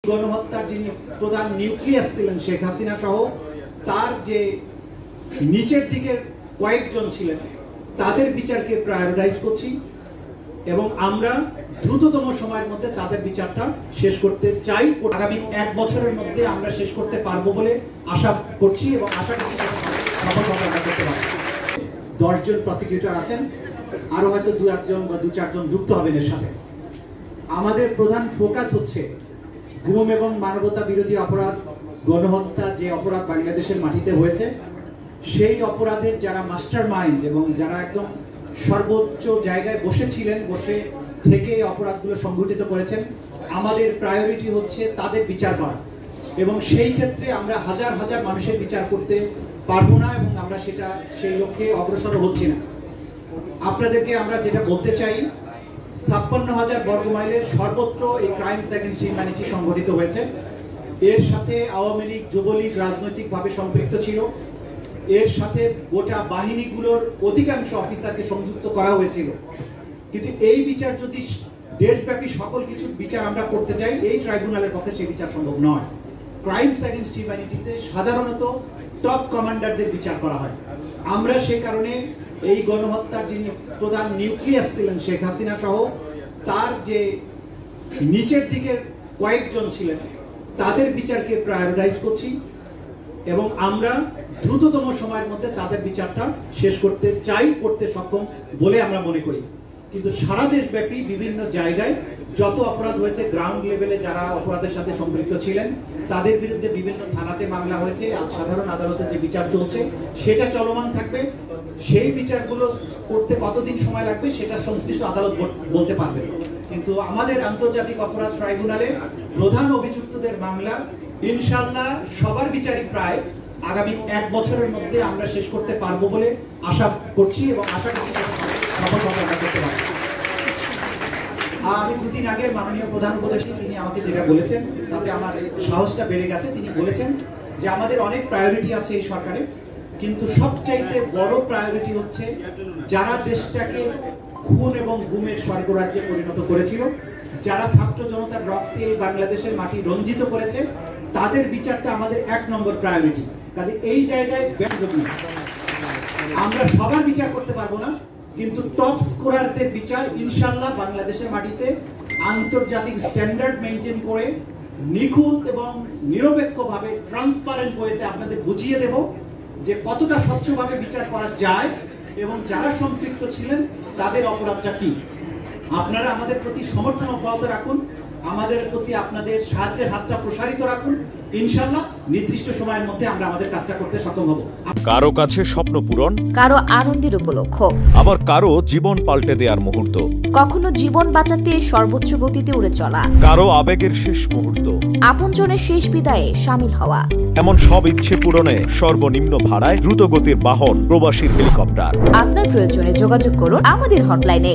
গণহত্যার যিনি প্রধান নিউক্লিয়াস ছিলেন শেখ হাসিনা সহ তার যে নিচের দিকের কয়েকজন ছিলেন তাদের বিচারকে প্রায়োরিটাইজ করছি এবং আমরা দ্রুততম সময়ের মধ্যে তাদের বিচারটা শেষ করতে চাই। আগামী 1 বছরের মধ্যে আমরা শেষ করতে পারবো বলে আশা করছি এবং আশা করছি সফলভাবে করতে পারবো। 10 জন প্রসিকিউটর আছেন, আরো হয়তো 2-1 বা 2-4 জন যুক্ত হবেন এর সাথে। আমাদের প্রধান ফোকাস হচ্ছে গুম এবং মানবতা বিরোধী অপরাধ, গণহত্যা যে অপরাধ বাংলাদেশের মাটিতে হয়েছে সেই অপরাধের যারা মাস্টার মাইন্ড এবং যারা একদম সর্বোচ্চ জায়গায় বসেছিলেন, বসে থেকে অপরাধগুলো সংঘটিত করেছেন, আমাদের প্রায়োরিটি হচ্ছে তাদের বিচার করা এবং সেই ক্ষেত্রে আমরা হাজার হাজার মানুষের বিচার করতে পারবো না এবং আমরা সেই লক্ষ্যে অগ্রসর হচ্ছি না। আপনাদেরকে আমরা যেটা বলতে চাই, 56,000 বর্গ মাইলের সর্বত্র এই ক্রাইমস এগেইনস্ট হিউম্যানিটি সংঘটিত হয়েছে। এর সাথে আওয়ামী লীগ, যুবলীগ রাজনৈতিকভাবে সম্পৃক্ত ছিল। এর সাথে গোটা বাহিনীগুলোর অধিকাংশ অফিসারকে সংযুক্ত করা হয়েছিল। কিন্তু এই বিচার যদি দেশব্যাপী সকল কিছুর বিচার আমরা করতে চাই, এই ট্রাইব্যুনালের পক্ষে সেই বিচার সম্ভব নয়। ক্রাইমস এগেইনস্ট হিউম্যানিটিতে সাধারণত টপ কমান্ডারদের বিচার করা হয়। আমরা সেই কারণে এই গণহত্যার যিনি প্রধান নিউক্লিয়াস ছিলেন শেখ হাসিনা সহ তার যে নিচের দিকের কয়েকজন ছিলেন তাদের বিচারকে প্রায়োরিটাইজ করছি এবং আমরা দ্রুততম সময়ের মধ্যে তাদের বিচারটা শেষ করতে চাই, করতে সক্ষম বলে আমরা মনে করি। কিন্তু সারা দেশব্যাপী বিভিন্ন জায়গায় যত অপরাধ হয়েছে, গ্রাউন্ড লেভেলে যারা অপরাধের সাথে সম্পৃক্ত ছিলেন তাদের বিরুদ্ধে বিভিন্ন থানাতে মামলা হয়েছে। আজ সাধারণ আদালতে যে বিচার চলছে সেটা চলমান থাকবে। সেই বিচারগুলো করতে কতদিন সময় লাগবে সেটা সংশ্লিষ্ট আদালত বলতে পারবে। কিন্তু আমাদের আন্তর্জাতিক অপরাধ ট্রাইব্যুনালে প্রধান অভিযুক্তদের মামলা ইনশাআল্লাহ সবার বিচারই প্রায় আগামী 1 বছরের মধ্যে আমরা শেষ করতে পারবো বলে আশা করছি এবং আশা করছি সফলভাবে আমরা করতে পারবো। আমি 2 দিন আগে মাননীয় প্রধান উপদেষ্টা তিনি আমাকে যেটা বলেছেন তাতে আমার সাহসটা বেড়ে গেছে। তিনি বলেছেন যে আমাদের অনেক প্রায়োরিটি আছে এই সরকারে, কিন্তু সবচাইতে বড় প্রায়োরিটি হচ্ছে যারা দেশটাকে খুন এবং গুমের স্বর্গরাজ্যে পরিণত করেছিল, যারা ছাত্র জনতার রক্তে বাংলাদেশের মাটি রঞ্জিত করেছে, তাদের বিচারটা আমাদের 1 নম্বর প্রায়োরিটি। কাজে এই জায়গায় আমরা সবার বিচার করতে পারবো না, কিন্তু টপ স্কোরারদের বিচার ইনশাআল্লাহ বাংলাদেশের মাটিতে আন্তর্জাতিক স্ট্যান্ডার্ড মেইনটেইন করে নিখুঁত এবং নিরপেক্ষভাবে ট্রান্সপারেন্ট ওয়েতে আপনাদের বুঝিয়ে দেব যে কতটা স্বচ্ছভাবে বিচার করা যায় এবং যারা সম্পৃক্ত ছিলেন তাদের অপরাধটা কি। আপনারা আমাদের প্রতি সমর্থন অব্যাহত রাখুন, আমাদের প্রতি আপনাদের সাহায্যের হাতটা প্রসারিত রাখুন। ইনশাআল্লাহ নির্দিষ্ট সময়ের মধ্যে আমরা আমাদের কাজটা করতে সক্ষম হব। কারো কাছে স্বপ্ন পূরণ, কারো আনন্দের উপলক্ষ, আবার কারো জীবন পাল্টে দেওয়ার মুহূর্ত, কখনো জীবন বাঁচাতে সর্বোচ্চ গতিতে উড়ে চলা, কারো আবেগের শেষ মুহূর্ত, আপনজনের শেষ বিদায়ে শামিল হওয়া, এমন সব ইচ্ছে পূরণে সর্বনিম্ন ভাড়ায় দ্রুত গতির বাহন প্রবাসী হেলিকপ্টার। আপনার প্রয়োজনে যোগাযোগ করুন আমাদের হটলাইনে।